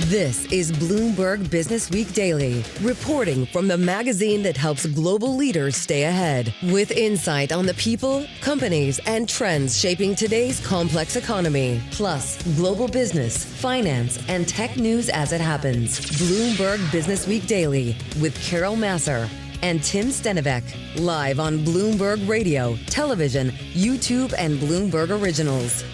This is Bloomberg Businessweek Daily, reporting from the magazine that helps global leaders stay ahead, with insight on the people, companies, and trends shaping today's complex economy, plus global business, finance, and tech news as it happens. Bloomberg Businessweek Daily with Carol Massar and Tim Stenivek, live on Bloomberg Radio, television, YouTube, and Bloomberg Originals.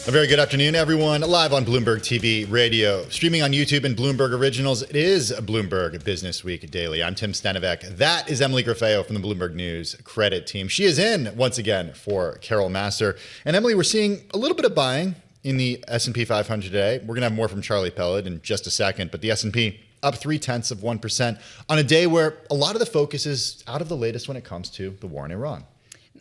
A very good afternoon, everyone. Live on Bloomberg TV, radio, streaming on YouTube and Bloomberg Originals. It is a Bloomberg Businessweek Daily. I'm Tim Stenivek. That is Emily Griffeo from the Bloomberg News credit team. She is in once again for Carol Massar. And Emily, we're seeing a little bit of buying in the S&P 500 today. We're going to have more from Charlie Pellet in just a second, but the S&P up 0.3% on a day where a lot of the focus is out of the latest when it comes to the war in Iran.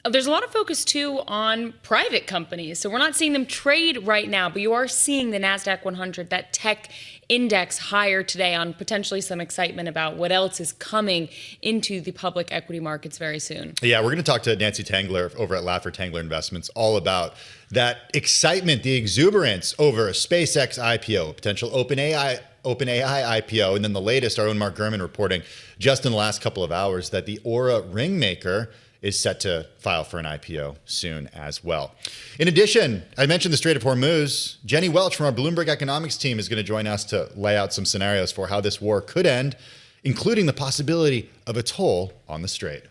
There's a lot of focus, too, on private companies. So we're not seeing them trade right now, but you are seeing the NASDAQ 100, that tech index, higher today on potentially some excitement about what else is coming into the public equity markets very soon. Yeah, we're going to talk to Nancy Tengler over at Laffer Tengler Investments all about that excitement, the exuberance over a SpaceX IPO, potential OpenAI IPO, and then the latest, our own Mark Gurman reporting just in the last couple of hours that the Aura Ringmaker is set to file for an IPO soon as well. In addition, I mentioned the Strait of Hormuz. Jenny Welch from our Bloomberg Economics team is going to join us to lay out some scenarios for how this war could end, including the possibility of a toll on the strait.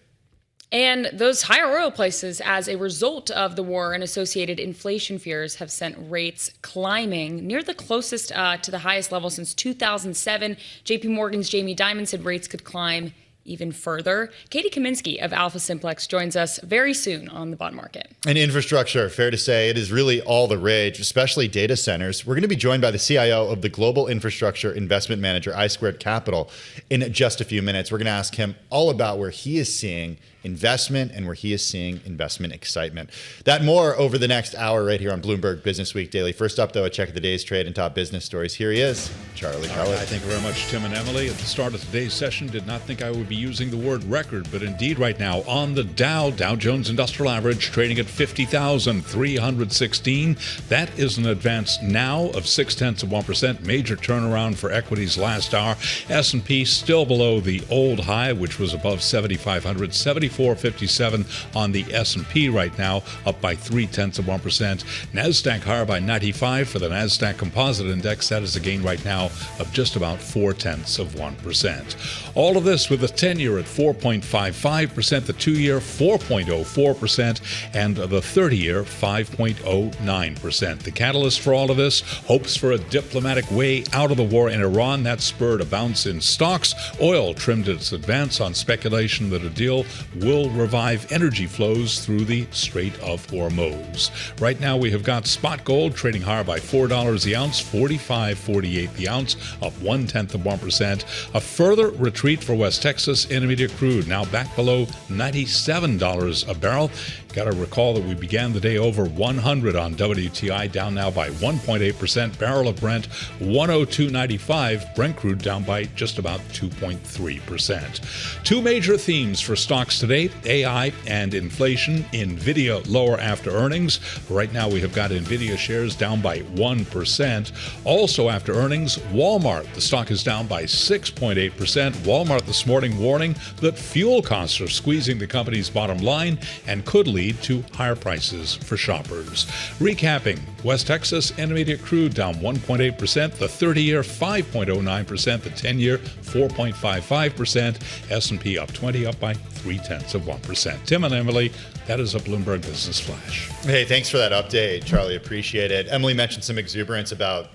And those higher oil prices as a result of the war and associated inflation fears have sent rates climbing near the closest to the highest level since 2007. JP Morgan's Jamie Dimon said rates could climb even further. Katy Kaminski of AlphaSimplex joins us very soon on the bond market. And infrastructure, fair to say, it is really all the rage, especially data centers. We're going to be joined by the CIO of the Global Infrastructure Investment Manager, I Squared Capital, in just a few minutes. We're going to ask him all about where he is seeing investment and where he is seeing investment excitement. That more over the next hour right here on Bloomberg Businessweek Daily. First up, though, a check of the day's trade and top business stories. Here he is, Charlie Pellet. Thank you very much, Tim and Emily. At the start of today's session, did not think I would be using the word record, but indeed right now on the Dow Jones Industrial Average trading at 50,316. That is an advance now of 0.6%. Major turnaround for equities last hour. S&P still below the old high, which was above 7,500. 74.57 on the S&P right now, up by 0.3%. NASDAQ higher by 95 for the NASDAQ Composite Index. That is a gain right now of just about 0.4%. All of this with the 10-year at 4.55%, the 2-year 4.04%, and the 30-year 5.09%. The catalyst for all of this, hopes for a diplomatic way out of the war in Iran. That spurred a bounce in stocks. Oil trimmed its advance on speculation that a deal will revive energy flows through the Strait of Hormuz. Right now we have got spot gold trading higher by $4 the ounce, 45.48 the ounce, up 0.1%. A further retreat for West Texas Intermediate crude, now back below $97 a barrel. Got to recall that we began the day over 100 on WTI, down now by 1.8%. Barrel of Brent, 102.95. Brent crude down by just about 2.3%. Two major themes for stocks today, AI and inflation. NVIDIA lower after earnings. Right now we have got NVIDIA shares down by 1%. Also after earnings, Walmart. The stock is down by 6.8%. Walmart this morning warning that fuel costs are squeezing the company's bottom line and could lead to higher prices for shoppers. Recapping, West Texas Intermediate crude down 1.8%, the 30-year 5.09%, the 10-year 4.55%, S&P up 20, up by 0.3%. Tim and Emily, that is a Bloomberg Business Flash. Hey, thanks for that update, Charlie. Appreciate it. Emily mentioned some exuberance about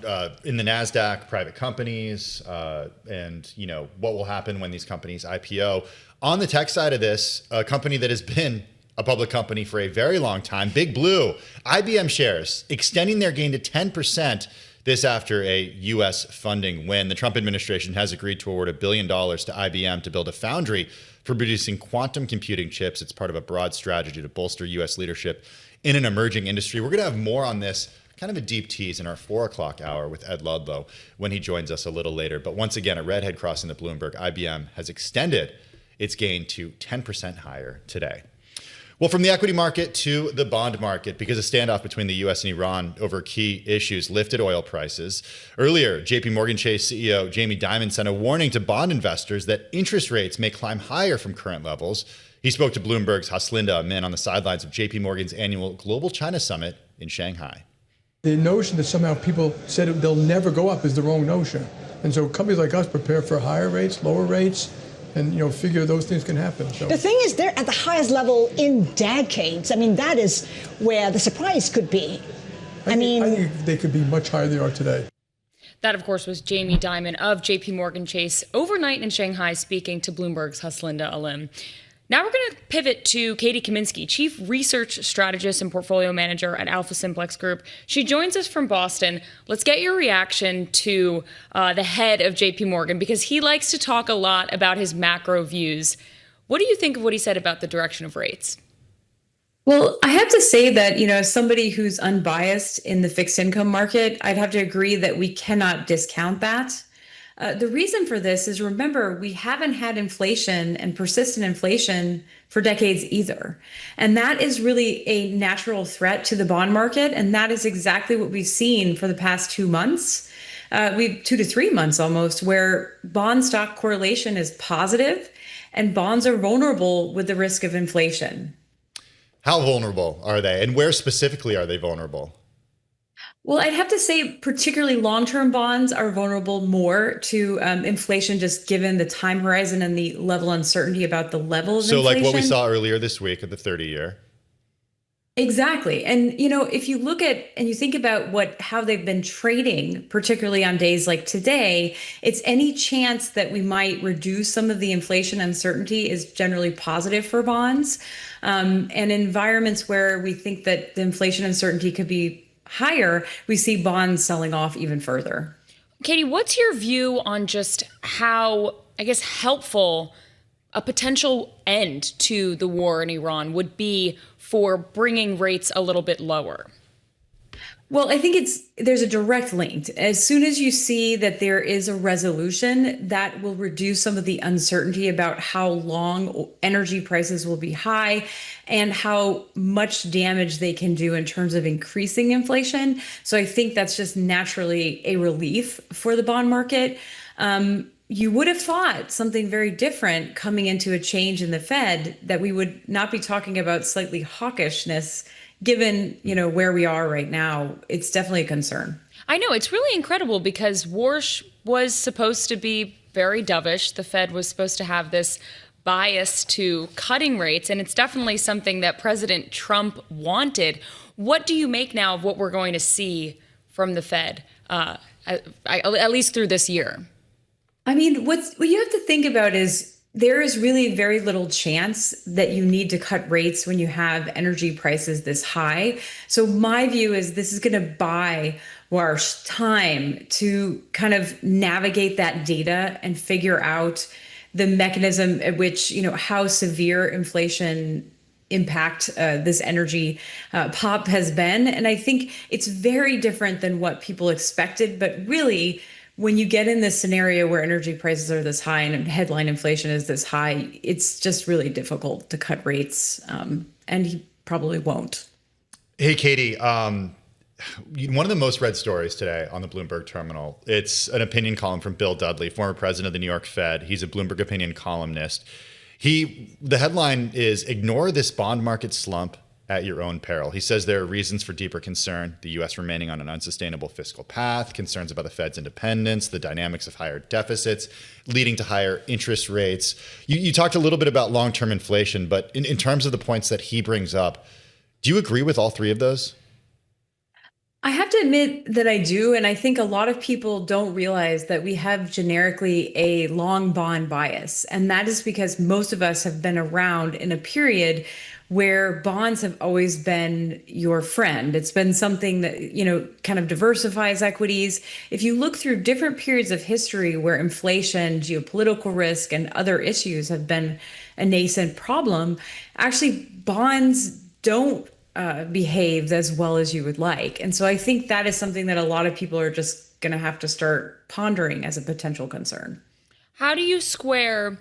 in the NASDAQ, private companies, and what will happen when these companies IPO. On the tech side of this, a company that has been a public company for a very long time, Big Blue, IBM shares extending their gain to 10%. This after a U.S. funding win. The Trump administration has agreed to award $1 billion to IBM to build a foundry for producing quantum computing chips. It's part of a broad strategy to bolster U.S. leadership in an emerging industry. We're going to have more on this, kind of a deep tease, in our 4 o'clock hour with Ed Ludlow when he joins us a little later. But once again, a redhead crossing the Bloomberg. IBM has extended its gain to 10% higher today. Well, from the equity market to the bond market, because a standoff between the U.S. and Iran over key issues lifted oil prices. Earlier, JP Morgan Chase CEO Jamie Dimon sent a warning to bond investors that interest rates may climb higher from current levels. He spoke to Bloomberg's Haslinda Amin on the sidelines of JP Morgan's annual Global China Summit in Shanghai. The notion that somehow people said they'll never go up is the wrong notion. And so companies like us prepare for higher rates, lower rates, and figure those things can happen. So. The thing is, they're at the highest level in decades. I mean, that is where the surprise could be. I think they could be much higher than they are today. That, of course, was Jamie Dimon of JP Morgan Chase overnight in Shanghai speaking to Bloomberg's Haslinda Alim. Now we're going to pivot to Katy Kaminski, Chief Research Strategist and Portfolio Manager at AlphaSimplex Group. She joins us from Boston. Let's get your reaction to the head of JP Morgan, because he likes to talk a lot about his macro views. What do you think of what he said about the direction of rates? Well, I have to say that, as somebody who's unbiased in the fixed income market, I'd have to agree that we cannot discount that. The reason for this is, remember, we haven't had inflation and persistent inflation for decades either. And that is really a natural threat to the bond market. And that is exactly what we've seen for the past 2 months. 2 to 3 months almost, where bond stock correlation is positive and bonds are vulnerable with the risk of inflation. How vulnerable are they? And where specifically are they vulnerable? Well, I'd have to say particularly long-term bonds are vulnerable more to inflation, just given the time horizon and the level of uncertainty about the level of inflation. So like what we saw earlier this week at the 30-year. Exactly. And, if you look at and you think about how they've been trading, particularly on days like today, it's any chance that we might reduce some of the inflation uncertainty is generally positive for bonds. And in environments where we think that the inflation uncertainty could be higher, we see bonds selling off even further. Katy, what's your view on just how, helpful a potential end to the war in Iran would be for bringing rates a little bit lower? Well, I think there's a direct link. As soon as you see that there is a resolution, that will reduce some of the uncertainty about how long energy prices will be high and how much damage they can do in terms of increasing inflation. So I think that's just naturally a relief for the bond market. You would have thought something very different coming into a change in the Fed, that we would not be talking about slightly hawkishness. Given, where we are right now, it's definitely a concern. I know, it's really incredible because Warsh was supposed to be very dovish. The Fed was supposed to have this bias to cutting rates, and it's definitely something that President Trump wanted. What do you make now of what we're going to see from the Fed, at least through this year? I mean, what you have to think about is there is really very little chance that you need to cut rates when you have energy prices this high. So my view is this is going to buy Warsh time to kind of navigate that data and figure out the mechanism at which, how severe inflation impact this energy pop has been. And I think it's very different than what people expected, but really, when you get in this scenario where energy prices are this high and headline inflation is this high, it's just really difficult to cut rates, and he probably won't. Hey, Katy, one of the most read stories today on the Bloomberg terminal, it's an opinion column from Bill Dudley, former president of the New York Fed. He's a Bloomberg opinion columnist. The headline is, "Ignore this bond market slump at your own peril." He says there are reasons for deeper concern: the U.S. remaining on an unsustainable fiscal path, concerns about the Fed's independence, the dynamics of higher deficits leading to higher interest rates. You talked a little bit about long-term inflation, but in terms of the points that he brings up, do you agree with all three of those? I have to admit that I do. And I think a lot of people don't realize that we have generically a long bond bias. And that is because most of us have been around in a period where bonds have always been your friend. It's been something that, kind of diversifies equities. If you look through different periods of history where inflation, geopolitical risk, and other issues have been a nascent problem, actually bonds don't behave as well as you would like. And so I think that is something that a lot of people are just going to have to start pondering as a potential concern. How do you square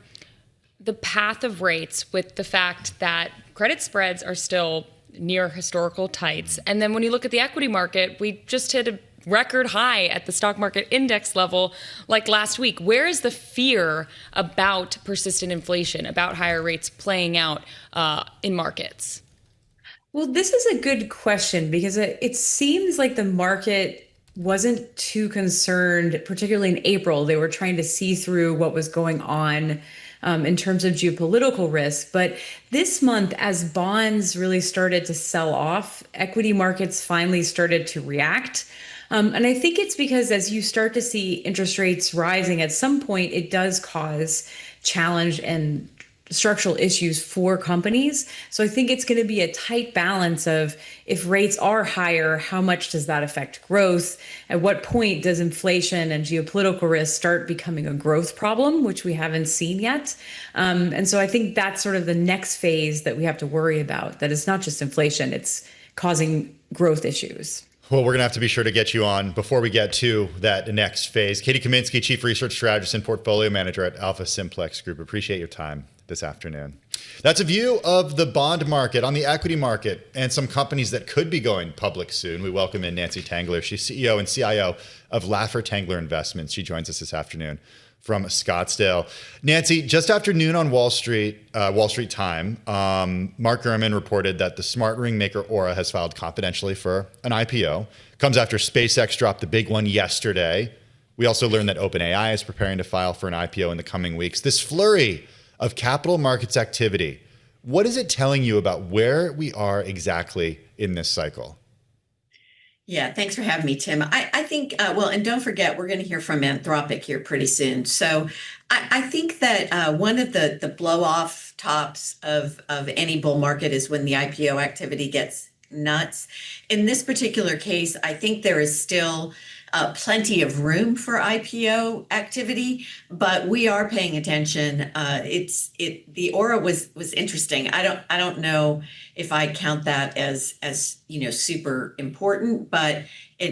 the path of rates with the fact that credit spreads are still near historical tights. And then when you look at the equity market, we just hit a record high at the stock market index level like last week. Where is the fear about persistent inflation, about higher rates playing out in markets? Well, this is a good question because it seems like the market wasn't too concerned, particularly in April. They were trying to see through what was going on in terms of geopolitical risk. But this month, as bonds really started to sell off, equity markets finally started to react. And I think it's because as you start to see interest rates rising, at some point, it does cause challenge and structural issues for companies. So I think it's going to be a tight balance of if rates are higher, how much does that affect growth? At what point does inflation and geopolitical risk start becoming a growth problem, which we haven't seen yet? And so I think that's sort of the next phase that we have to worry about, that it's not just inflation, it's causing growth issues. Well, we're going to have to be sure to get you on before we get to that next phase. Katy Kaminski, Chief Research Strategist and Portfolio Manager at AlphaSimplex Group. Appreciate your time this afternoon. That's a view of the bond market, on the equity market, and some companies that could be going public soon. We welcome in Nancy Tengler. She's CEO and CIO of Laffer Tengler Investments. She joins us this afternoon from Scottsdale. Nancy, just after noon on Wall Street time, Mark Gurman reported that the smart ring maker Aura has filed confidentially for an IPO. Comes after SpaceX dropped the big one yesterday. We also learned that OpenAI is preparing to file for an IPO in the coming weeks. This flurry of capital markets activity, what is it telling you about where we are exactly in this cycle? Yeah, thanks for having me, Tim. I think, well, and don't forget, we're going to hear from Anthropic here pretty soon. So I think that one of the blow-off tops of any bull market is when the IPO activity gets nuts. In this particular case, I think there is still plenty of room for IPO activity, but we are paying attention. The Aura was interesting. I don't know if I count that as super important, but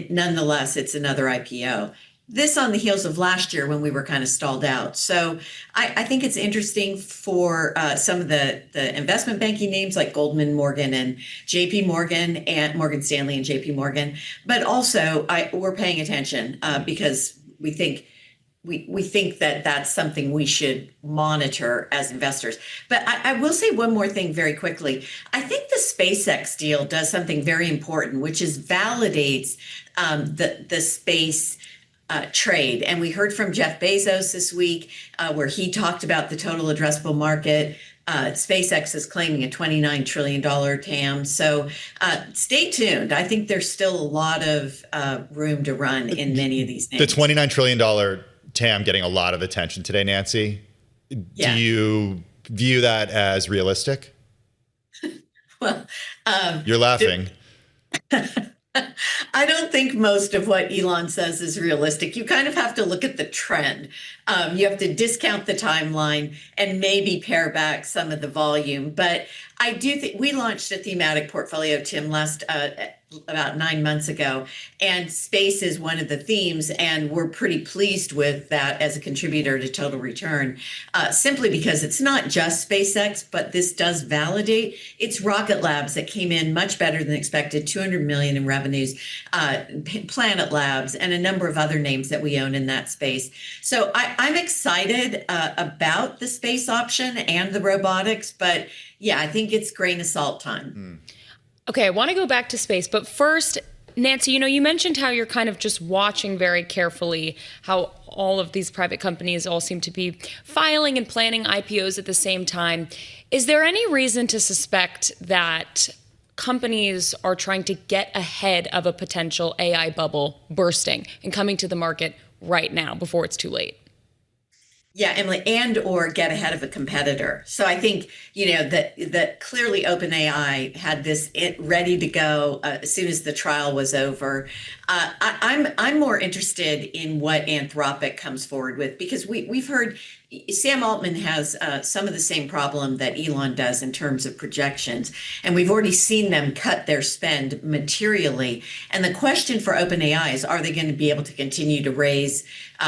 nonetheless it's another IPO. This on the heels of last year when we were kind of stalled out. So I think it's interesting for some of the investment banking names like Goldman, Morgan, and JP Morgan, and Morgan Stanley and JP Morgan. But also we're paying attention because we think that that's something we should monitor as investors. But I will say one more thing very quickly. I think the SpaceX deal does something very important, which is validates the space trade. And we heard from Jeff Bezos this week where he talked about the total addressable market. SpaceX is claiming a $29 trillion TAM. So stay tuned. I think there's still a lot of room to run in many of these names. The $29 trillion TAM getting a lot of attention today, Nancy. Yeah. Do you view that as realistic? Well, you're laughing. I don't think most of what Elon says is realistic. You kind of have to look at the trend. You have to discount the timeline and maybe pare back some of the volume. But I do think we launched a thematic portfolio, Tim, about 9 months ago, and space is one of the themes, and we're pretty pleased with that as a contributor to total return, simply because it's not just SpaceX, but this does validate. It's Rocket Labs that came in much better than expected, $200 million in revenues, Planet Labs, and a number of other names that we own in that space. So I'm excited about the space option and the robotics, but yeah, I think it's grain of salt time. Okay, I want to go back to space, but first, Nancy, you mentioned how you're kind of just watching very carefully how all of these private companies all seem to be filing and planning IPOs at the same time. Is there any reason to suspect that companies are trying to get ahead of a potential AI bubble bursting and coming to the market right now before it's too late? Yeah, Emily, and or get ahead of a competitor. So I think, that clearly OpenAI had this ready to go as soon as the trial was over. I'm more interested in what Anthropic comes forward with, because we've heard Sam Altman has some of the same problem that Elon does in terms of projections, and we've already seen them cut their spend materially. And the question for OpenAI is, are they going to be able to continue to raise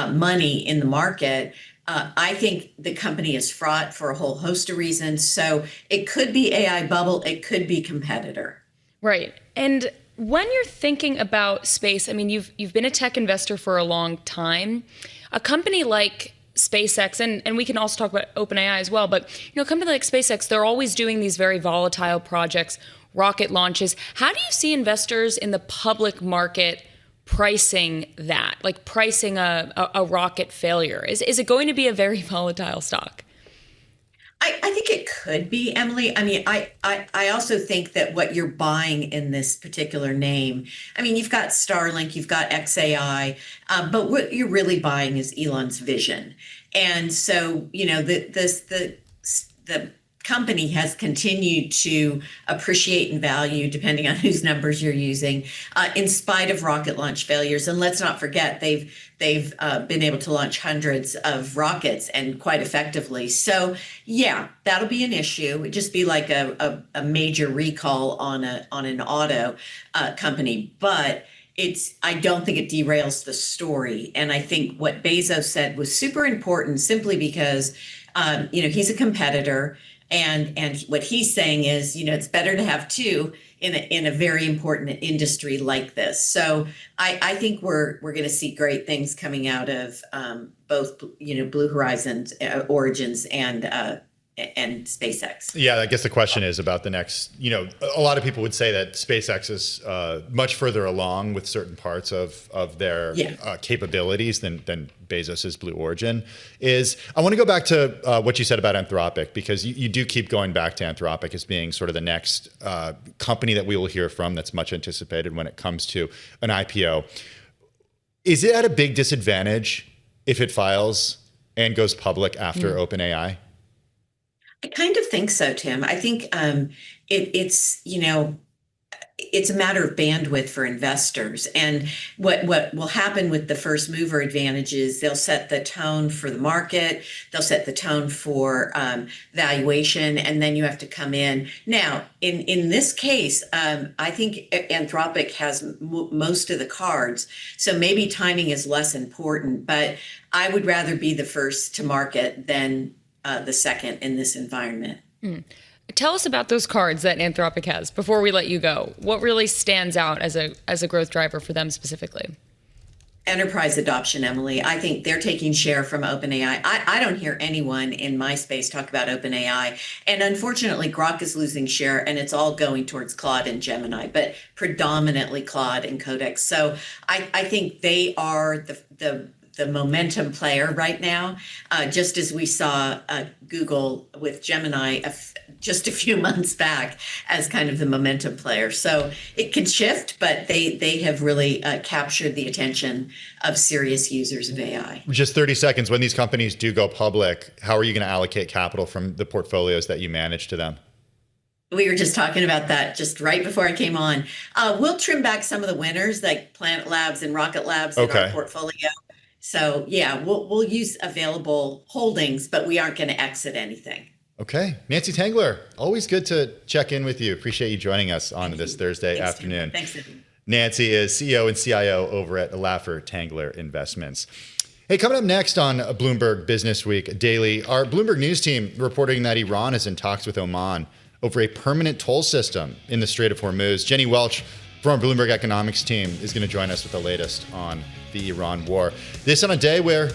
money in the market? I think the company is fraught for a whole host of reasons. So it could be AI bubble, it could be competitor. Right. And when you're thinking about space, I mean, you've been a tech investor for a long time. A company like SpaceX, and we can also talk about OpenAI as well, but a company like SpaceX, they're always doing these very volatile projects, rocket launches. How do you see investors in the public market pricing that, like pricing a rocket failure? Is it going to be a very volatile stock? I think it could be, Emily. I mean, I also think that what you're buying in this particular name, I mean, you've got Starlink, you've got XAI, but what you're really buying is Elon's vision. And so, the company has continued to appreciate in value, depending on whose numbers you're using, in spite of rocket launch failures. And let's not forget, they've been able to launch hundreds of rockets and quite effectively. So yeah, that'll be an issue. It'd just be like a major recall on an auto company, but I don't think it derails the story. And I think what Bezos said was super important, simply because he's a competitor. And what he's saying is, it's better to have two in a very important industry like this. So I think we're going to see great things coming out of both, Blue Horizon's Origins and SpaceX. Yeah, I guess the question is about the next, a lot of people would say that SpaceX is much further along with certain parts of their capabilities than Bezos's Blue Origin is. I want to go back to what you said about Anthropic, because you do keep going back to Anthropic as being sort of the next company that we will hear from that's much anticipated when it comes to an IPO. Is it at a big disadvantage if it files and goes public after OpenAI? I kind of think so, Tim. I think it's a matter of bandwidth for investors. And what will happen with the first mover advantage is they'll set the tone for the market, they'll set the tone for valuation, and then you have to come in. Now, in this case, I think Anthropic has most of the cards, so maybe timing is less important, but I would rather be the first to market than the second in this environment. Tell us about those cards that Anthropic has before we let you go. What really stands out as a growth driver for them specifically? Enterprise adoption, Emily. I think they're taking share from OpenAI. I don't hear anyone in my space talk about OpenAI. And unfortunately, Grok is losing share, and it's all going towards Claude and Gemini, but predominantly Claude and Codex. So I think they are the momentum player right now, just as we saw Google with Gemini just a few months back as kind of the momentum player. So it can shift, but they have really captured the attention of serious users of AI. Just 30 seconds. When these companies do go public, how are you going to allocate capital from the portfolios that you manage to them? We were just talking about that just right before I came on. We'll trim back some of the winners, like Planet Labs and Rocket Labs in our portfolio. So yeah, we'll use available holdings, but we aren't going to exit anything. Okay. Nancy Tengler, always good to check in with you. Appreciate you joining us on this Thursday afternoon. Thanks, Stephen. Nancy is CEO and CIO over at Laffer Tengler Investments. Hey, coming up next on Bloomberg Businessweek Daily, our Bloomberg News team reporting that Iran is in talks with Oman over a permanent toll system in the Strait of Hormuz. Jenny Welch from our Bloomberg Economics team is going to join us with the latest on the Iran war. This on a day where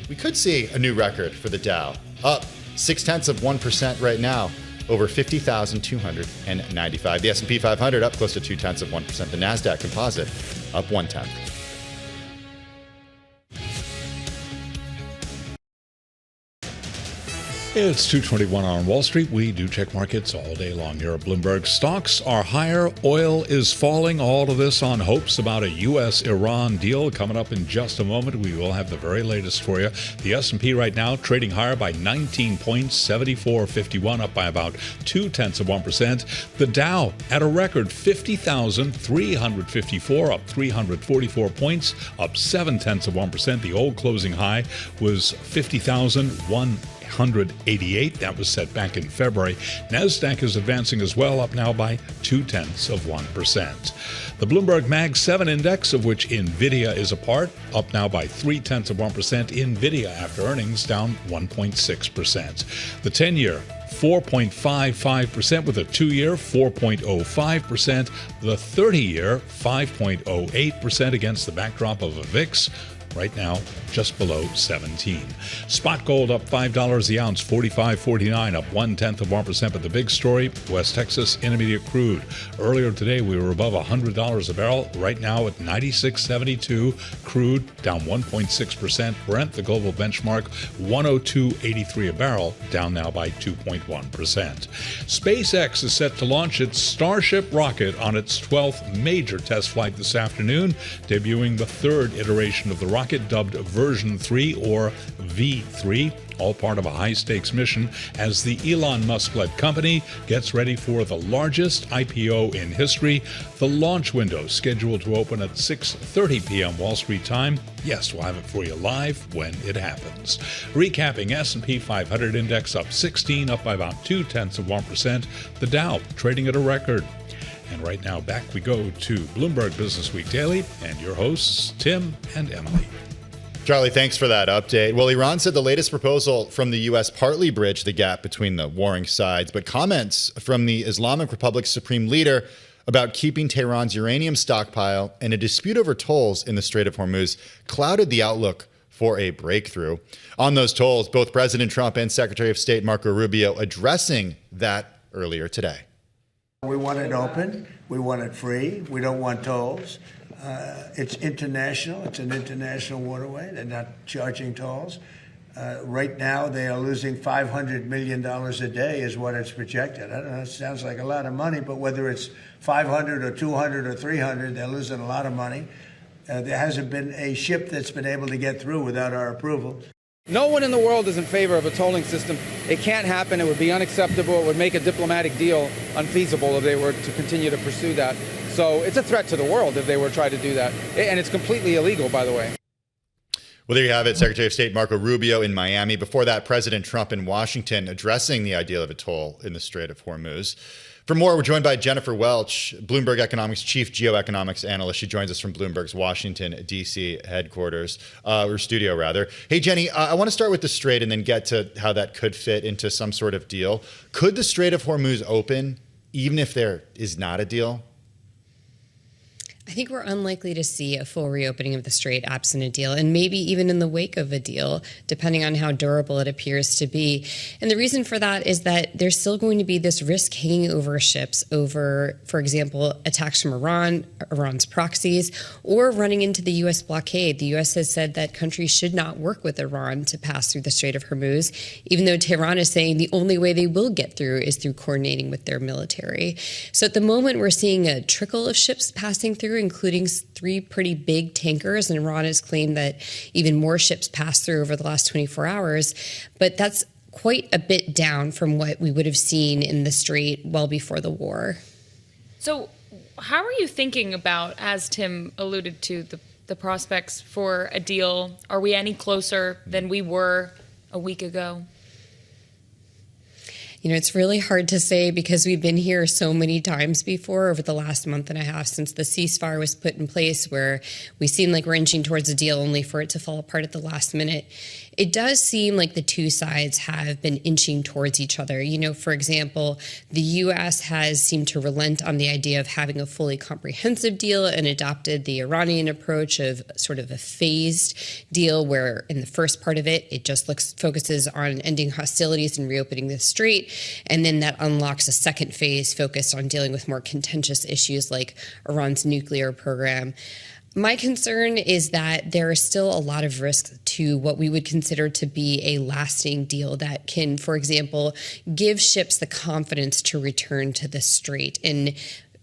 we could see a new record for the Dow, up 0.6% right now, over 50,295. The S&P 500 up close to 0.2%. The Nasdaq Composite up 0.1%. It's 2:21 on Wall Street. We do check markets all day long here at Bloomberg. Stocks are higher. Oil is falling. All of this on hopes about a U.S.-Iran deal. Coming up in just a moment, we will have the very latest for you. The S&P right now trading higher by 19 points, 74.51, up by about 0.2%. The Dow at a record 50,354, up 344 points, up 0.7%. The old closing high was 50,180. 188. That was set back in February. NASDAQ is advancing as well, up now by 0.2%. The Bloomberg Mag 7 index, of which NVIDIA is a part, up now by 0.3%. NVIDIA after earnings down 1.6%. The 10-year 4.55%, with a 2-year 4.05%, the 30-year 5.08% against the backdrop of a VIX right now just below 17. Spot gold up $5 the ounce, 45.49, up 0.1%. But the big story, West Texas Intermediate crude. Earlier today, we were above $100 a barrel. Right now at 96.72. Crude down 1.6%. Brent, the global benchmark, 102.83 a barrel, down now by 2.1%. SpaceX is set to launch its Starship rocket on its 12th major test flight this afternoon, debuting the third iteration of the rocket, dubbed Version 3 or V3, all part of a high-stakes mission as the Elon Musk-led company gets ready for the largest IPO in history. The launch window scheduled to open at 6:30 p.m. Wall Street time. Yes, we'll have it for you live when it happens. Recapping, S&P 500 index up 16, up by about 0.2%. The Dow trading at a record. And right now, back we go to Bloomberg Businessweek Daily and your hosts, Tim and Emily. Charlie, thanks for that update. Well, Iran said the latest proposal from the U.S. partly bridged the gap between the warring sides, but comments from the Islamic Republic's supreme leader about keeping Tehran's uranium stockpile and a dispute over tolls in the Strait of Hormuz clouded the outlook for a breakthrough. On those tolls, both President Trump and Secretary of State Marco Rubio addressing that earlier today. We want it open. We want it free. We don't want tolls. It's international. It's an international waterway. They're not charging tolls. Right now, they are losing $500 million a day is what it's projected. I don't know, it sounds like a lot of money, but whether it's 500 or 200 or 300, they're losing a lot of money. There hasn't been a ship that's been able to get through without our approval. No one in the world is in favor of a tolling system. It can't happen. It would be unacceptable. It would make a diplomatic deal unfeasible if they were to continue to pursue that. So it's a threat to the world if they were to try to do that. And it's completely illegal, by the way. Well, there you have it. Secretary of State Marco Rubio in Miami. Before that, President Trump in Washington addressing the idea of a toll in the Strait of Hormuz. For more, we're joined by Jennifer Welch, Bloomberg Economics chief geoeconomics analyst. She joins us from Bloomberg's Washington, D.C. headquarters, or studio, rather. Hey, Jenny, I want to start with the Strait and then get to how that could fit into some sort of deal. Could the Strait of Hormuz open even if there is not a deal? I think we're unlikely to see a full reopening of the Strait absent a deal, and maybe even in the wake of a deal, depending on how durable it appears to be. And the reason for that is that there's still going to be this risk hanging over ships over, for example, attacks from Iran, Iran's proxies, or running into the U.S. blockade. The U.S. has said that countries should not work with Iran to pass through the Strait of Hormuz, even though Tehran is saying the only way they will get through is through coordinating with their military. So at the moment, we're seeing a trickle of ships passing through, including 3 pretty big tankers, and Iran has claimed that even more ships passed through over the last 24 hours. But that's quite a bit down from what we would have seen in the Strait well before the war. So how are you thinking about, as Tim alluded to, the prospects for a deal? Are we any closer than we were a week ago? You know, it's really hard to say because we've been here so many times before over the last month and a half since the ceasefire was put in place, where we seem like we're inching towards a deal only for it to fall apart at the last minute. It does seem like the two sides have been inching towards each other. You know, for example, the U.S. has seemed to relent on the idea of having a fully comprehensive deal and adopted the Iranian approach of sort of a phased deal where in the first part of it, it just focuses on ending hostilities and reopening the Strait. And then that unlocks a second phase focused on dealing with more contentious issues like Iran's nuclear program. My concern is that there is still a lot of risk to what we would consider to be a lasting deal that can, for example, give ships the confidence to return to the Strait and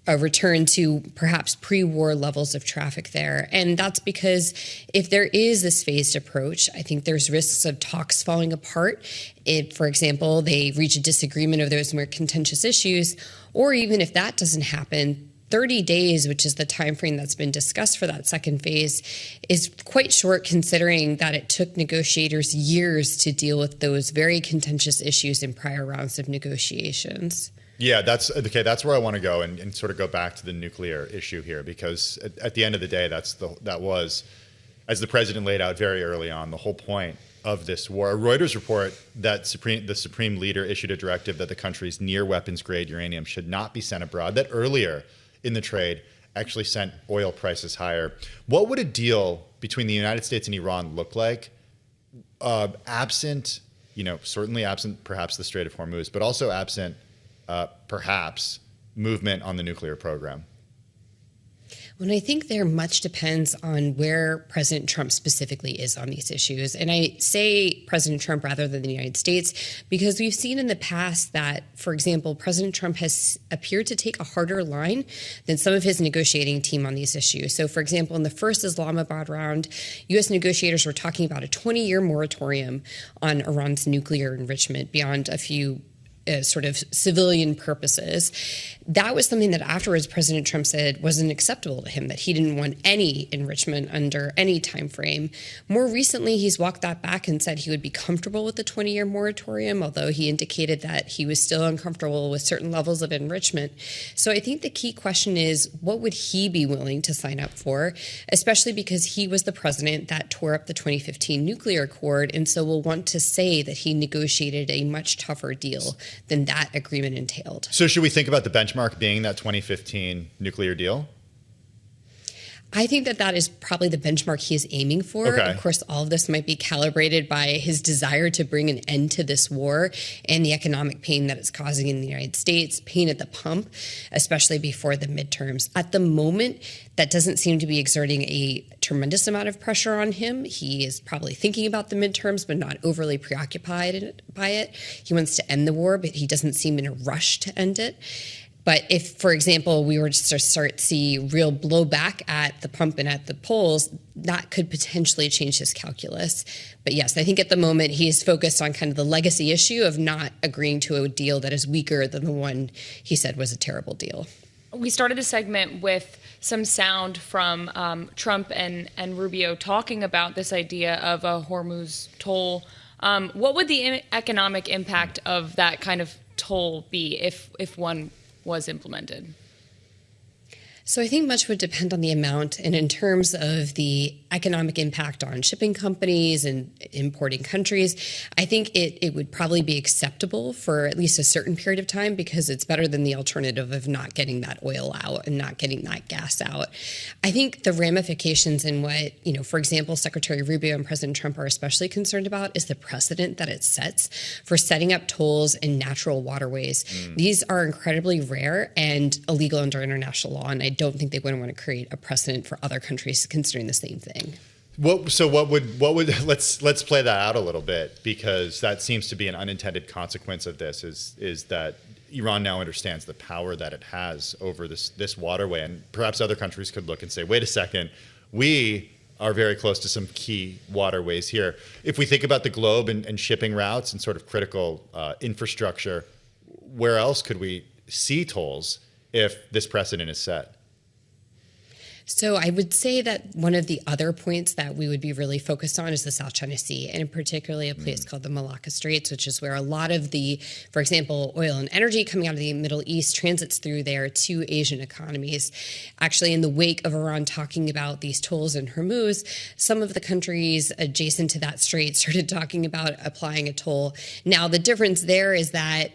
a return to perhaps pre-war levels of traffic there. And that's because if there is this phased approach, I think there's risks of talks falling apart. If, for example, they reach a disagreement of those more contentious issues, or even if that doesn't happen, 30 days, which is the time frame that's been discussed for that second phase, is quite short considering that it took negotiators years to deal with those very contentious issues in prior rounds of negotiations. Yeah, that's okay. That's where I want to go and sort of go back to the nuclear issue here, because at the end of the day, that was, as the president laid out very early on, the whole point of this war. A Reuters report that the Supreme Leader issued a directive that the country's near weapons grade uranium should not be sent abroad, that earlier in the trade actually sent oil prices higher. What would a deal between the United States and Iran look like, absent, certainly absent perhaps the Strait of Hormuz, but also absent perhaps movement on the nuclear program? Well, I think there much depends on where President Trump specifically is on these issues. And I say President Trump rather than the United States because we've seen in the past that, for example, President Trump has appeared to take a harder line than some of his negotiating team on these issues. So, for example, in the first Islamabad round, U.S. negotiators were talking about a 20-year moratorium on Iran's nuclear enrichment beyond a few sort of civilian purposes. That was something that afterwards President Trump said wasn't acceptable to him, that he didn't want any enrichment under any time frame. More recently, he's walked that back and said he would be comfortable with the 20-year moratorium, although he indicated that he was still uncomfortable with certain levels of enrichment. So I think the key question is, what would he be willing to sign up for, especially because he was the president that tore up the 2015 nuclear accord, and so will want to say that he negotiated a much tougher deal than that agreement entailed. So should we think about the benchmark being that 2015 nuclear deal? I think that is probably the benchmark he is aiming for. Okay. Of course, all of this might be calibrated by his desire to bring an end to this war and the economic pain that it's causing in the United States, pain at the pump, especially before the midterms. At the moment, that doesn't seem to be exerting a tremendous amount of pressure on him. He is probably thinking about the midterms, but not overly preoccupied by it. He wants to end the war, but he doesn't seem in a rush to end it. But if, for example, we were to start to see real blowback at the pump and at the polls, that could potentially change his calculus. But yes, I think at the moment he's focused on kind of the legacy issue of not agreeing to a deal that is weaker than the one he said was a terrible deal. We started the segment with some sound from Trump and Rubio talking about this idea of a Hormuz toll. What would the economic impact of that kind of toll be if one was implemented? So I think much would depend on the amount, and in terms of the economic impact on shipping companies and importing countries, I think it would probably be acceptable for at least a certain period of time because it's better than the alternative of not getting that oil out and not getting that gas out. I think the ramifications in what, for example, Secretary Rubio and President Trump are especially concerned about is the precedent that it sets for setting up tolls in natural waterways. These are incredibly rare and illegal under international law, and I don't think they wouldn't want to create a precedent for other countries considering the same thing. What would let's play that out a little bit, because that seems to be an unintended consequence of this is that Iran now understands the power that it has over this waterway, and perhaps other countries could look and say, wait a second, we are very close to some key waterways here. If we think about the globe and shipping routes and sort of critical infrastructure, where else could we see tolls if this precedent is set? So I would say that one of the other points that we would be really focused on is the South China Sea, and particularly a place called the Malacca Straits, which is where a lot of the, for example, oil and energy coming out of the Middle East transits through there to Asian economies. Actually, in the wake of Iran talking about these tolls in Hormuz, some of the countries adjacent to that strait started talking about applying a toll. Now, the difference there is that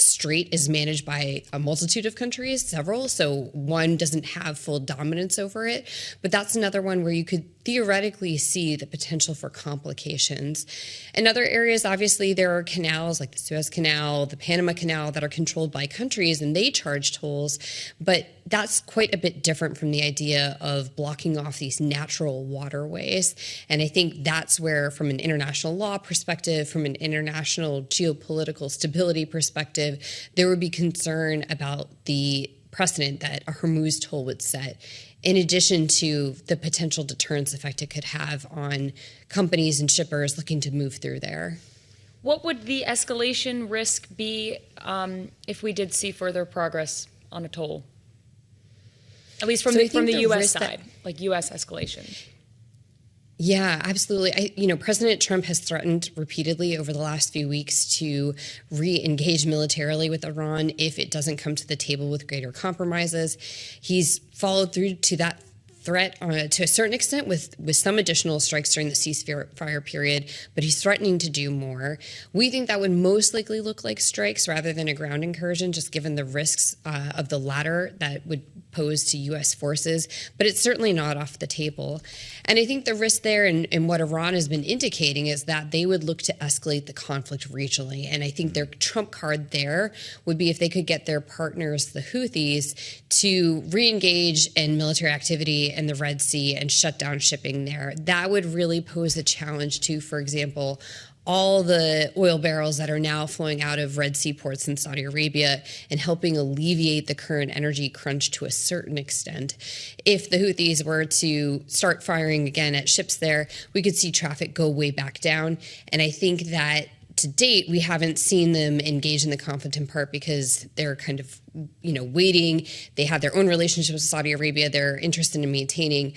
strait is managed by a multitude of countries, several, so one doesn't have full dominance over it. But that's another one where you could theoretically see the potential for complications. In other areas, obviously, there are canals like the Suez Canal, the Panama Canal that are controlled by countries, and they charge tolls. But that's quite a bit different from the idea of blocking off these natural waterways. And I think that's where, from an international law perspective, from an international geopolitical stability perspective, there would be concern about the precedent that a Hormuz toll would set, in addition to the potential deterrence effect it could have on companies and shippers looking to move through there. What would the escalation risk be if we did see further progress on a toll? At least from So the U.S. side, like U.S. escalation. Yeah, absolutely. President Trump has threatened repeatedly over the last few weeks to re-engage militarily with Iran if it doesn't come to the table with greater compromises. He's followed through to that threat to a certain extent with some additional strikes during the ceasefire period, but he's threatening to do more. We think that would most likely look like strikes rather than a ground incursion, just given the risks of the latter that would pose to U.S. forces, but it's certainly not off the table. And I think the risk there and what Iran has been indicating is that they would look to escalate the conflict regionally. And I think their trump card there would be if they could get their partners, the Houthis, to re-engage in military activity in the Red Sea and shut down shipping there. That would really pose a challenge to, for example, all the oil barrels that are now flowing out of Red Sea ports in Saudi Arabia and helping alleviate the current energy crunch to a certain extent. If the Houthis were to start firing again at ships there, we could see traffic go way back down. And I think that to date, we haven't seen them engage in the conflict in part because they're kind of, waiting. They have their own relationship with Saudi Arabia they're interested in maintaining.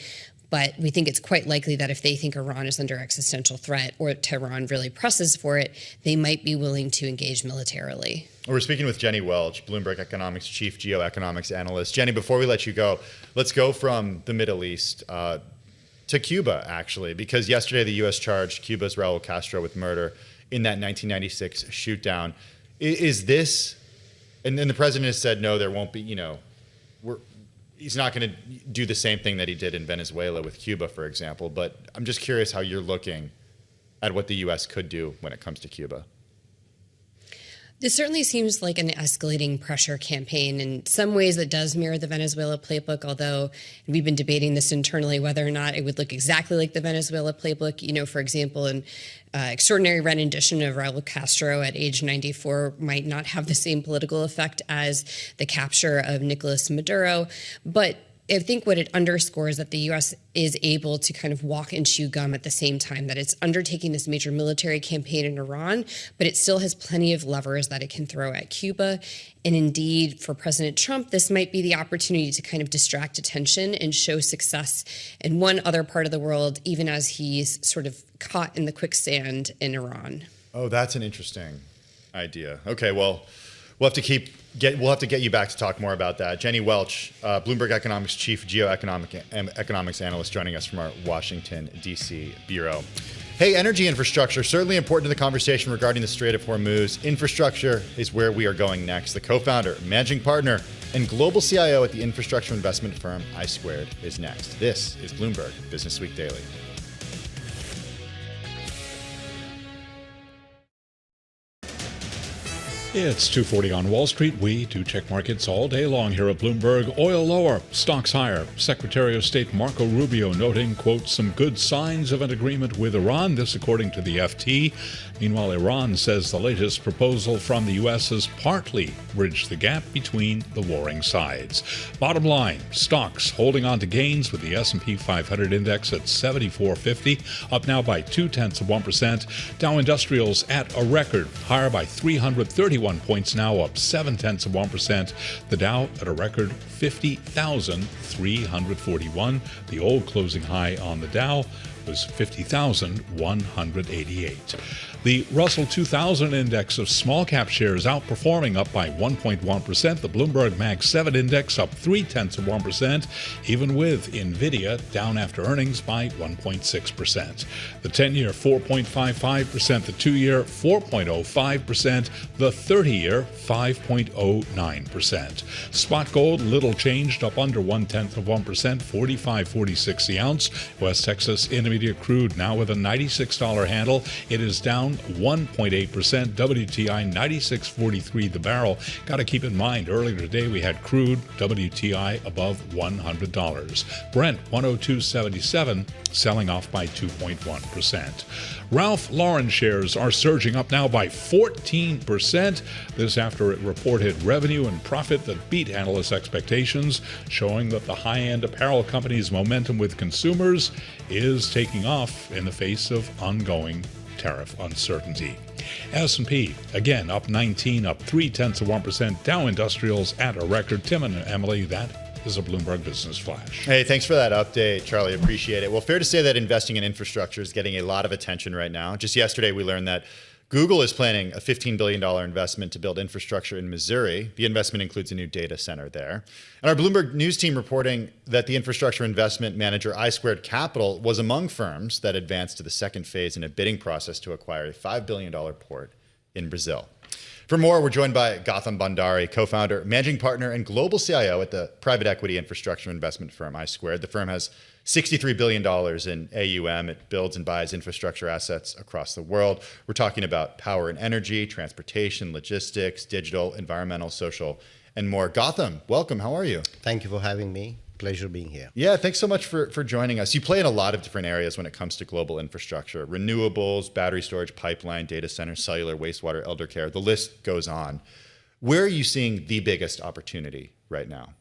But we think it's quite likely that if they think Iran is under existential threat or Tehran really presses for it, they might be willing to engage militarily. We're speaking with Jenny Welch, Bloomberg Economics Chief Geoeconomics Analyst. Jenny, before we let you go, let's go from the Middle East to Cuba, actually, because yesterday the U.S. charged Cuba's Raul Castro with murder in that 1996 shootdown. Is this, and then the president has said, no, there won't be, he's not going to do the same thing that he did in Venezuela with Cuba, for example. But I'm just curious how you're looking at what the U.S. could do when it comes to Cuba. This certainly seems like an escalating pressure campaign. In some ways, it does mirror the Venezuela playbook, although we've been debating this internally, whether or not it would look exactly like the Venezuela playbook. For example, an extraordinary rendition of Raul Castro at age 94 might not have the same political effect as the capture of Nicolas Maduro. But I think what it underscores that the U.S. is able to kind of walk and chew gum at the same time, that it's undertaking this major military campaign in Iran, but it still has plenty of levers that it can throw at Cuba. And indeed, for President Trump, this might be the opportunity to kind of distract attention and show success in one other part of the world, even as he's sort of caught in the quicksand in Iran. Oh, that's an interesting idea. Okay, well, we'll have to get you back to talk more about that. Jenny Welch, Bloomberg Economics Chief Geoeconomics Analyst, joining us from our Washington, D.C. bureau. Hey, energy infrastructure, certainly important to the conversation regarding the Strait of Hormuz. Infrastructure is where we are going next. The co-founder, managing partner, and global CIO at the infrastructure investment firm I Squared is next. This is Bloomberg Businessweek Daily. It's 2:40 on Wall Street. We do check markets all day long here at Bloomberg. Oil lower, stocks higher. Secretary of State Marco Rubio noting, quote, some good signs of an agreement with Iran. This according to the FT. Meanwhile, Iran says the latest proposal from the U.S. has partly bridged the gap between the warring sides. Bottom line, stocks holding on to gains with the S&P 500 index at 7450, up now by 0.2%. Dow Industrials at a record, higher by 331 points now, up 0.7%. The Dow at a record 50,341. The old closing high on the Dow was 50,188. The Russell 2000 index of small cap shares outperforming, up by 1.1%. The Bloomberg Mag 7 index up 0.3%, even with NVIDIA down after earnings by 1.6%. The 10-year 4.55%, the 2-year 4.05%, the 30-year 5.09%. Spot gold little changed, up under 0.1%, 45.46 the ounce. West Texas Intermediate crude now with a $96 handle. It is down 1.8%. WTI 96.43 the barrel. Got to keep in mind, earlier today we had crude WTI above $100. Brent 102.77, selling off by 2.1%. Ralph Lauren shares are surging up now by 14%. This after it reported revenue and profit that beat analysts' expectations, showing that the high-end apparel company's momentum with consumers is taking off in the face of ongoing tariff uncertainty. S&P, again, up 19, up 0.3%. Dow Industrials at a record. Tim and Emily, that is a Bloomberg Business Flash. Hey, thanks for that update, Charlie. Appreciate it. Well, fair to say that investing in infrastructure is getting a lot of attention right now. Just yesterday, we learned that Google is planning a $15 billion investment to build infrastructure in Missouri. The investment includes a new data center there. And our Bloomberg News team reporting that the infrastructure investment manager I Squared Capital was among firms that advanced to the second phase in a bidding process to acquire a $5 billion port in Brazil. For more, we're joined by Gautam Bhandai, co-founder, managing partner, and global CIO at the private equity infrastructure investment firm I Squared. The firm has $63 billion in AUM. It builds and buys infrastructure assets across the world. We're talking about power and energy, transportation, logistics, digital, environmental, social, and more. Gautam, welcome. How are you? Thank you for having me. Pleasure being here. Yeah, thanks so much for joining us. You play in a lot of different areas when it comes to global infrastructure: renewables, battery storage, pipeline, data centers, cellular, wastewater, elder care. The list goes on. Where are you seeing the biggest opportunity right now?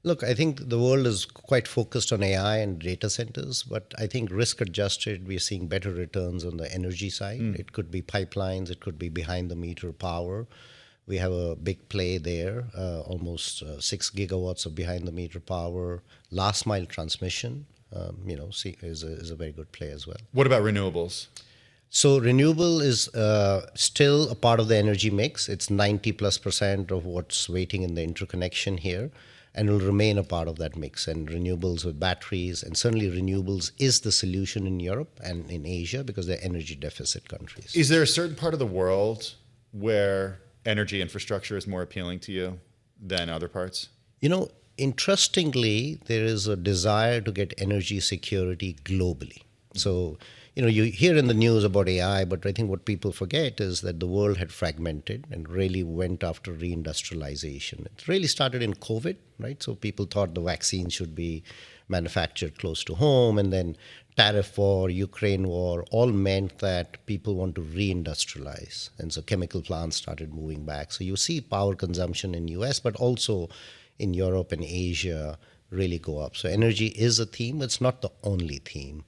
Look, I think the world is quite focused on AI and data centers, but I think risk adjusted, we're seeing better returns on the energy side. It could be pipelines, it could be behind the meter power. We have a big play there, almost 6 gigawatts of behind the meter power. Last mile transmission, is a very good play as well. What about renewables? So renewable is still a part of the energy mix. It's 90+% of what's waiting in the interconnection here, and will remain a part of that mix. And renewables with batteries, and certainly renewables is the solution in Europe and in Asia because they're energy deficit countries. Is there a certain part of the world where energy infrastructure is more appealing to you than other parts? Interestingly, there is a desire to get energy security globally. So, you hear in the news about AI, but I think what people forget is that the world had fragmented and really went after reindustrialization. It really started in COVID, right? So people thought the vaccine should be manufactured close to home, and then tariff war, Ukraine war, all meant that people want to reindustrialize. And so chemical plants started moving back. So you see power consumption in US, but also in Europe and Asia really go up. So energy is a theme. It's not the only theme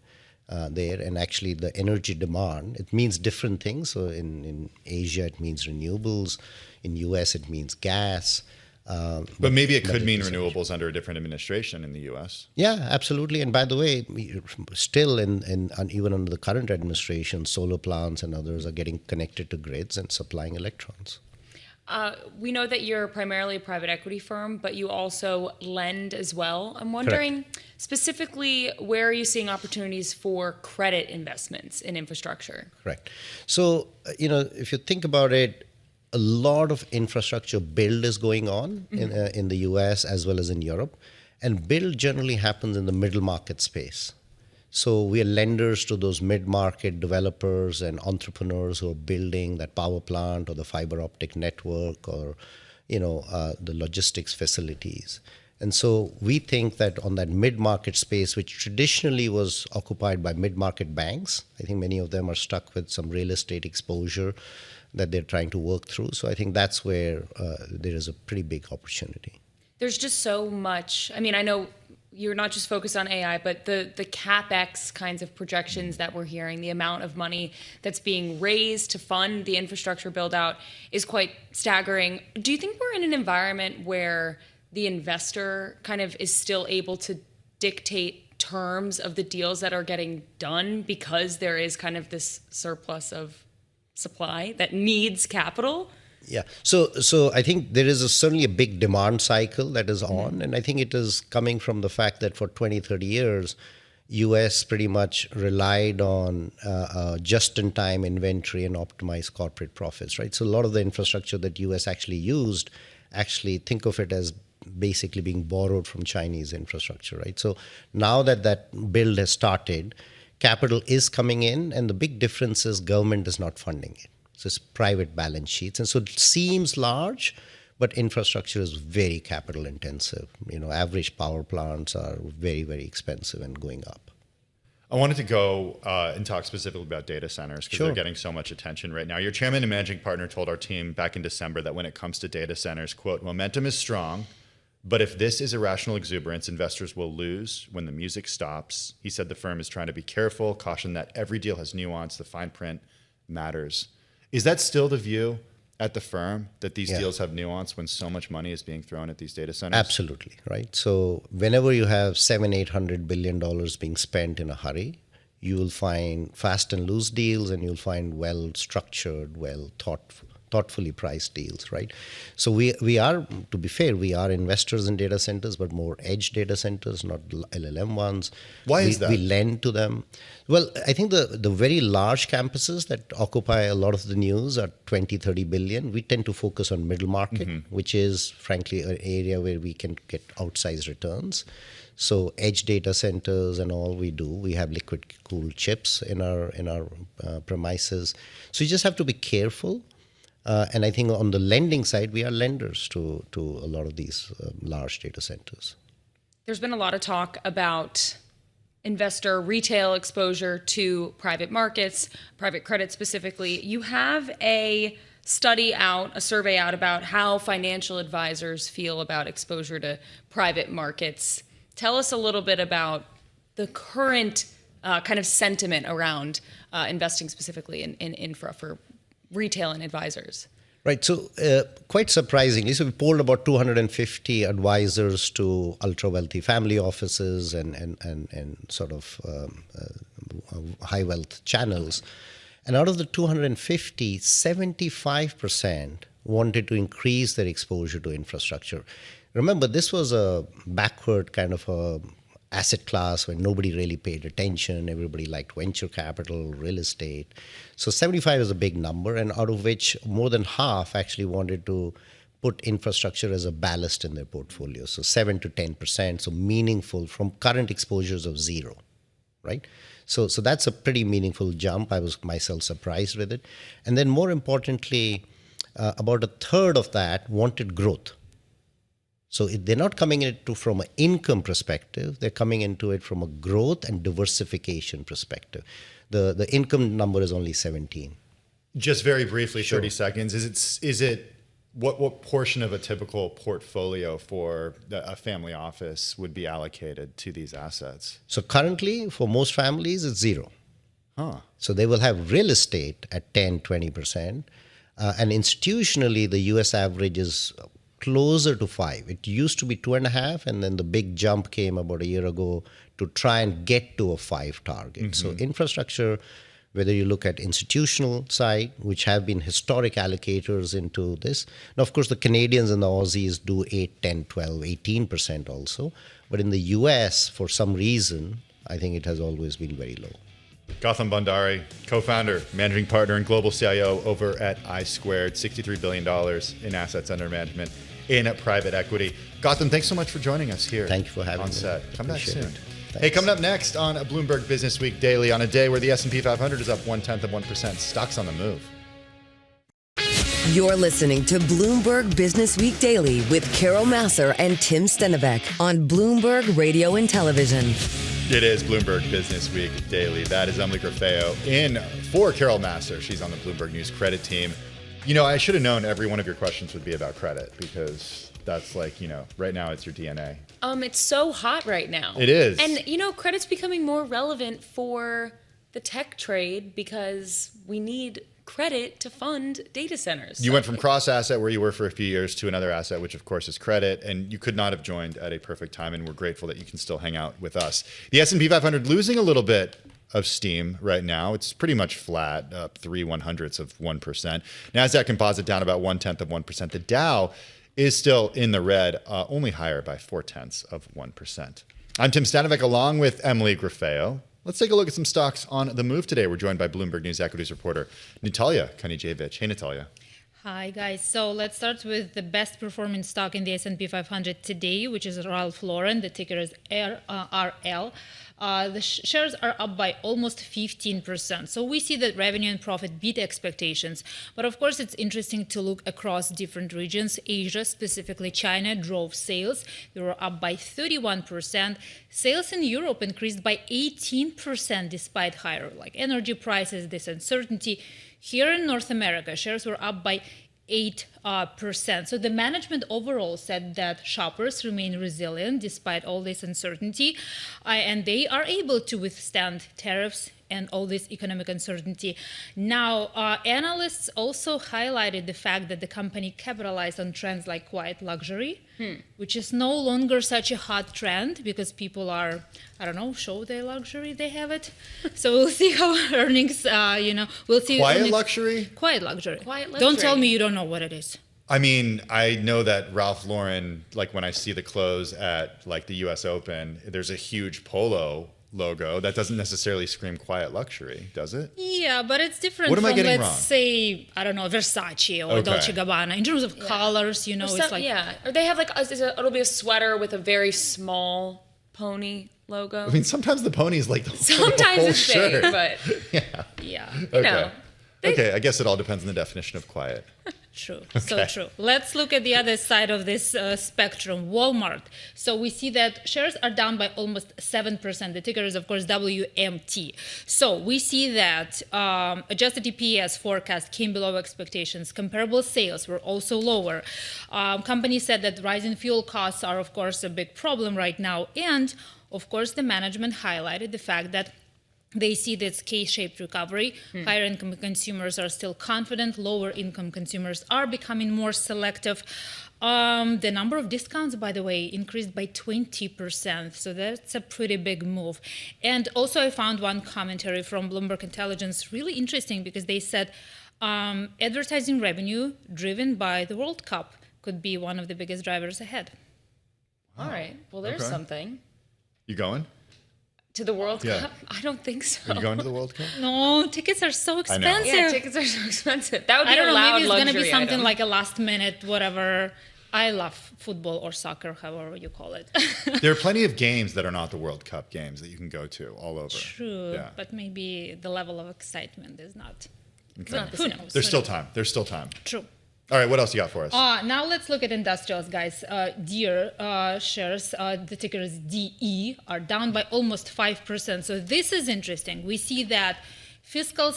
there. And actually the energy demand, it means different things. So in Asia, it means renewables. In US, it means gas. But maybe it could mean renewables under a different administration in the U.S. Yeah, absolutely. And by the way, still even under the current administration, solar plants and others are getting connected to grids and supplying electrons. We know that you're primarily a private equity firm, but you also lend as well. I'm wondering specifically, where are you seeing opportunities for credit investments in infrastructure? Correct. So, if you think about it, a lot of infrastructure build is going on in the US as well as in Europe. And build generally happens in the middle market space. So we are lenders to those mid-market developers and entrepreneurs who are building that power plant or the fiber optic network or, the logistics facilities. And so we think that on that mid-market space, which traditionally was occupied by mid-market banks, I think many of them are stuck with some real estate exposure that they're trying to work through. So I think that's where there is a pretty big opportunity. There's just so much. I mean, I know you're not just focused on AI, but the CapEx kinds of projections that we're hearing, the amount of money that's being raised to fund the infrastructure build out is quite staggering. Do you think we're in an environment where the investor kind of is still able to dictate terms of the deals that are getting done because there is kind of this surplus of supply that needs capital? Yeah. So I think there is certainly a big demand cycle that is on. And I think it is coming from the fact that for 20, 30 years, US pretty much relied on just-in-time inventory and optimized corporate profits, right? So a lot of the infrastructure that US actually used, think of it as basically being borrowed from Chinese infrastructure, right? So now that build has started, capital is coming in, and the big difference is government is not funding it. So it's private balance sheets. And so it seems large, but infrastructure is very capital intensive. Average power plants are very, very expensive and going up. I wanted to go and talk specifically about data centers because they're getting so much attention right now. Your chairman and managing partner told our team back in December that when it comes to data centers, quote, momentum is strong, but if this is irrational exuberance, investors will lose when the music stops. He said the firm is trying to be careful, caution that every deal has nuance, the fine print matters. Is that still the view at the firm that these deals have nuance when so much money is being thrown at these data centers? Absolutely, right? So whenever you have $700-800 billion being spent in a hurry, you will find fast and loose deals, and you'll find well-structured, thoughtfully priced deals, right? So we are, to be fair, we are investors in data centers, but more edge data centers, not LLM ones. Why is that? We lend to them. Well, I think the very large campuses that occupy a lot of the news are 20-30 billion. We tend to focus on middle market, which is, frankly, an area where we can get outsized returns. So edge data centers and all we do, we have liquid cooled chips in our premises. So you just have to be careful. And I think on the lending side, we are lenders to a lot of these large data centers. There's been a lot of talk about investor retail exposure to private markets, private credit specifically. You have a survey out about how financial advisors feel about exposure to private markets. Tell us a little bit about the current kind of sentiment around investing specifically in infra for retail and advisors. Right. So quite surprisingly, so we polled about 250 advisors to ultra wealthy family offices and sort of high wealth channels. And out of the 250, 75% wanted to increase their exposure to infrastructure. Remember, this was a backward kind of a asset class where nobody really paid attention. Everybody liked venture capital, real estate. So 75 is a big number, and out of which more than half actually wanted to put infrastructure as a ballast in their portfolio. So 7 to 10%, so meaningful from current exposures of zero, right? So that's a pretty meaningful jump. I was myself surprised with it. And then more importantly, about a third of that wanted growth. So they're not coming into it from an income perspective. They're coming into it from a growth and diversification perspective. The income number is only 17. Just very briefly, 30 seconds. Is it what portion of a typical portfolio for a family office would be allocated to these assets? So currently, for most families, it's zero. So they will have real estate at 10, 20%. And institutionally, the US average is closer to 5. It used to be 2.5, and then the big jump came about a year ago to try and get to a 5 target. So infrastructure, whether you look at institutional side, which have been historic allocators into this. Now, of course, the Canadians and the Aussies do 8, 10, 12, 18% also. But in the US, for some reason, I think it has always been very low. Gautam Bhandai, co-founder, managing partner, and global CIO over at iSquared, $63 billion in assets under management in private equity. Gautam, thanks so much for joining us here. Thank you for having me. On set. Come back soon. Thanks. Hey, coming up next on a Bloomberg Businessweek Daily, on a day where the S&P 500 is up 0.1%, stocks on the move. You're listening to Bloomberg Businessweek Daily with Carol Massar and Tim Stenivek on Bloomberg Radio and Television. It is Bloomberg Businessweek Daily. That is Emily Grafeo in for Carol Massar. She's on the Bloomberg News credit team. You know, I should have known every one of your questions would be about credit because that's like, you know, right now it's your DNA. It's so hot right now. It is. And, you know, credit's becoming more relevant for the tech trade because we need credit to fund data centers. You went from cross-asset, where you were for a few years, to another asset, which of course is credit, and you could not have joined at a perfect time, and we're grateful that you can still hang out with us. The S&P 500 losing a little bit of steam right now. It's pretty much flat, up 0.03%. NASDAQ Composite down about 0.1%. The Dow is still in the red, only higher by 0.4%. I'm Tim Stenivek along with Emily Grafeo. Let's take a look at some stocks on the move today. We're joined by Bloomberg News equities reporter Natalia Kanijevic. Hey, Natalia. Hi, guys. So let's start with the best performing stock in the S&P 500 today, which is Ralph Lauren. The ticker is RL. The shares are up by almost 15%. So we see that revenue and profit beat expectations. But of course, it's interesting to look across different regions. Asia, specifically China, drove sales. They were up by 31%. Sales in Europe increased by 18% despite higher energy prices, this uncertainty. Here in North America, shares were up by 8%. So the management overall said that shoppers remain resilient despite all this uncertainty, and they are able to withstand tariffs and all this economic uncertainty. Now, analysts also highlighted the fact that the company capitalized on trends like quiet luxury, which is no longer such a hot trend because people are, I don't know, show their luxury, they have it. So we'll see how earnings, we'll see. Quiet luxury? Quiet luxury. Quiet luxury. Don't tell me you don't know what it is. I mean, I know that Ralph Lauren, like when I see the clothes at like the US Open, there's a huge polo logo. That doesn't necessarily scream quiet luxury, does it? Yeah, but it's different What am I from, getting let's wrong? say, I don't know, Versace or Dolce Gabbana. In terms of colors, it's like... Yeah, or they have like, it'll be a sweater with a very small pony logo. I mean, sometimes the pony's like the Sometimes whole it's shirt. big, but Yeah. Okay. Okay, I guess it all depends on the definition of quiet. True. So true. Let's look at the other side of this spectrum, Walmart. So we see that shares are down by almost 7%. The ticker is, of course, WMT. So we see that adjusted EPS forecast came below expectations. Comparable sales were also lower. Company said that rising fuel costs are, of course, a big problem right now. And, of course, the management highlighted the fact that they see this K-shaped recovery. Higher income consumers are still confident. Lower income consumers are becoming more selective. The number of discounts, by the way, increased by 20%. So that's a pretty big move. And also I found one commentary from Bloomberg Intelligence really interesting because they said advertising revenue driven by the World Cup could be one of the biggest drivers ahead. All right. Well, there's something. You going? To the World Cup? I don't think so. Are you going to the World Cup? No, tickets are so expensive. Yeah, tickets are so expensive. That would be I don't a know, loud maybe it's going to be luxury something item. like a last minute, whatever. I love football or soccer, however you call it. There are plenty of games that are not the World Cup games that you can go to all over. True, but maybe the level of excitement is not. Okay. Who knows? There's still time. There's still time. True. All right, what else you got for us? Now let's look at industrials, guys. Deere shares, the ticker is DE, are down by almost 5%. So this is interesting. We see that fiscal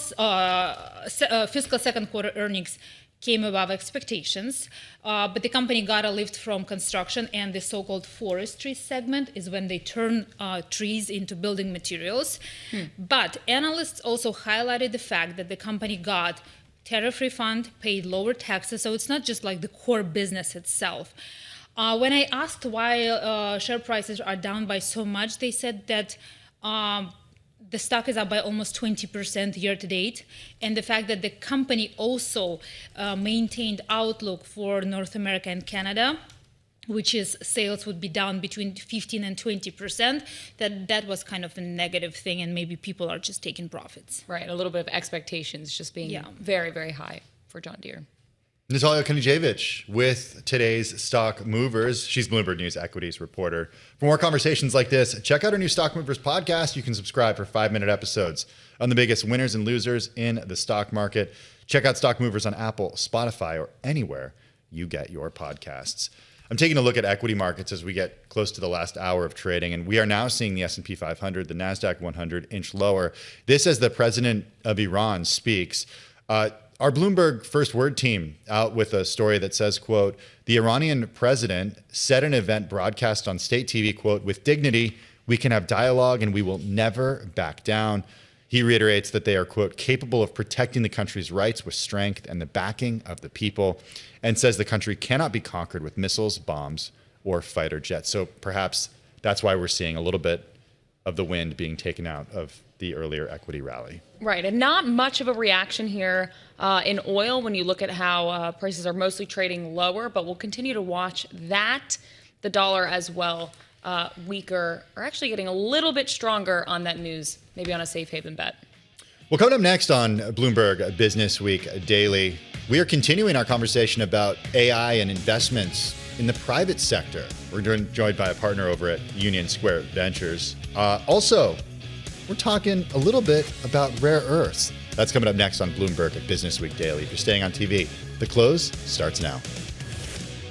second quarter earnings came above expectations, but the company got a lift from construction, and the so-called forestry segment is when they turn trees into building materials. But analysts also highlighted the fact that the company got tariff refund, paid lower taxes, so it's not just like the core business itself. When I asked why share prices are down by so much, they said that the stock is up by almost 20% year to date, and the fact that the company also maintained outlook for North America and Canada, which is sales would be down between 15 and 20%, that was kind of a negative thing, and maybe people are just taking profits. Right, a little bit of expectations just being very, very high for John Deere. Natalia Konijevic with today's Stock Movers. She's Bloomberg News equities reporter. For more conversations like this, check out our new Stock Movers podcast. You can subscribe for 5-minute episodes on the biggest winners and losers in the stock market. Check out Stock Movers on Apple, Spotify, or anywhere you get your podcasts. I'm taking a look at equity markets as we get close to the last hour of trading, and we are now seeing the S&P 500, the NASDAQ 100 inch lower. This as the president of Iran speaks. Our Bloomberg First Word team out with a story that says, quote, the Iranian president said in an event broadcast on state TV, quote, with dignity, we can have dialogue and we will never back down. He reiterates that they are, quote, capable of protecting the country's rights with strength and the backing of the people, and says the country cannot be conquered with missiles, bombs, or fighter jets. So perhaps that's why we're seeing a little bit of the wind being taken out of the earlier equity rally. Right, and not much of a reaction here in oil when you look at how prices are mostly trading lower, but we'll continue to watch that. The dollar as well, weaker, or actually getting a little bit stronger on that news, maybe on a safe haven bet. Well, coming up next on Bloomberg Businessweek Daily, we are continuing our conversation about AI and investments in the private sector. We're joined by a partner over at Union Square Ventures. Also, we're talking a little bit about rare earths. That's coming up next on Bloomberg Businessweek Daily. If you're staying on TV, the close starts now.